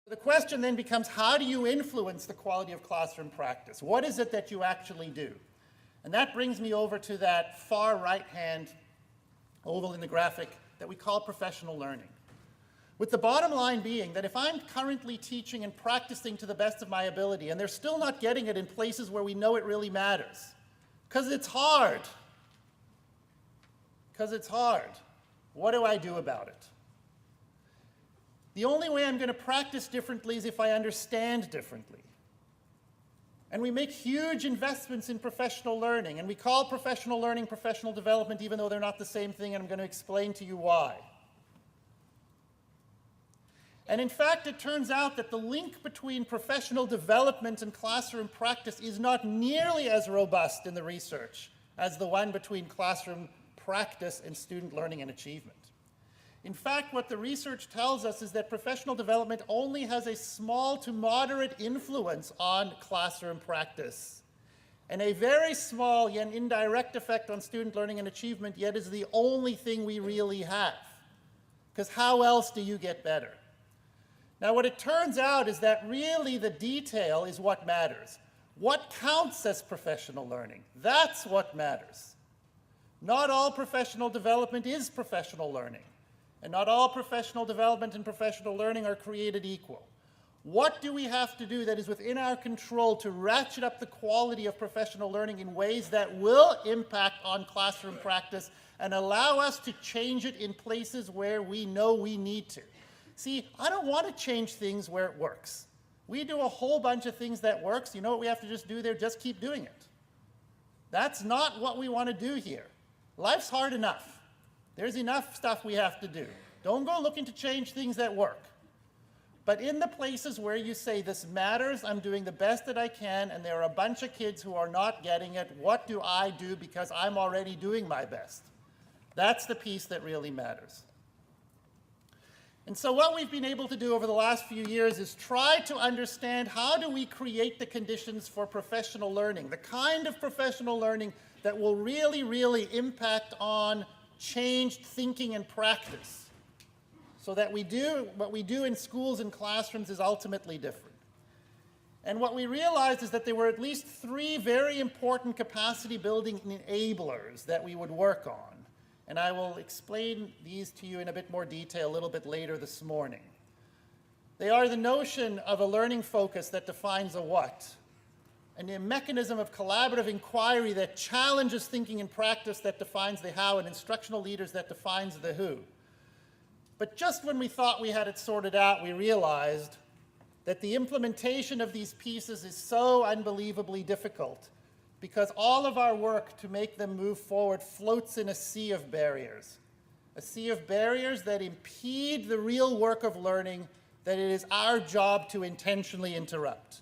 The question then becomes, how do you influence the quality of classroom practice? What is it that you actually do? And that brings me over to that far right-hand oval in the graphic that we call professional learning. With the bottom line being that if I'm currently teaching and practicing to the best of my ability and they're still not getting it in places where we know it really matters, because it's hard, what do I do about it? The only way I'm going to practice differently is if I understand differently. And we make huge investments in professional learning, and we call professional learning professional development even though they're not the same thing, and I'm going to explain to you why. And in fact, it turns out that the link between professional development and classroom practice is not nearly as robust in the research as the one between classroom practice and student learning and achievement. In fact, what the research tells us is that professional development only has a small to moderate influence on classroom practice, and a very small yet indirect effect on student learning and achievement, yet is the only thing we really have. Because how else do you get better? Now, what it turns out is that really the detail is what matters. What counts as professional learning? That's what matters. Not all professional development is professional learning. And not all professional development and professional learning are created equal. What do we have to do that is within our control to ratchet up the quality of professional learning in ways that will impact on classroom practice and allow us to change it in places where we know we need to? See, I don't want to change things where it works. We do a whole bunch of things that works. You know what we have to just do there? Just keep doing it. That's not what we want to do here. Life's hard enough. There's enough stuff we have to do. Don't go looking to change things that work. But in the places where you say, this matters, I'm doing the best that I can, and there are a bunch of kids who are not getting it, what do I do because I'm already doing my best? That's the piece that really matters. And so what we've been able to do over the last few years is try to understand how do we create the conditions for professional learning, the kind of professional learning that will really, really impact on changed thinking and practice, so that what we do in schools and classrooms is ultimately different. And what we realized is that there were at least 3 very important capacity building enablers that we would work on. And I will explain these to you in a bit more detail a little bit later this morning. They are the notion of a learning focus that defines a what, and a mechanism of collaborative inquiry that challenges thinking and practice that defines the how, and instructional leaders that defines the who. But just when we thought we had it sorted out, we realized that the implementation of these pieces is so unbelievably difficult because all of our work to make them move forward floats in a sea of barriers that impede the real work of learning that it is our job to intentionally interrupt.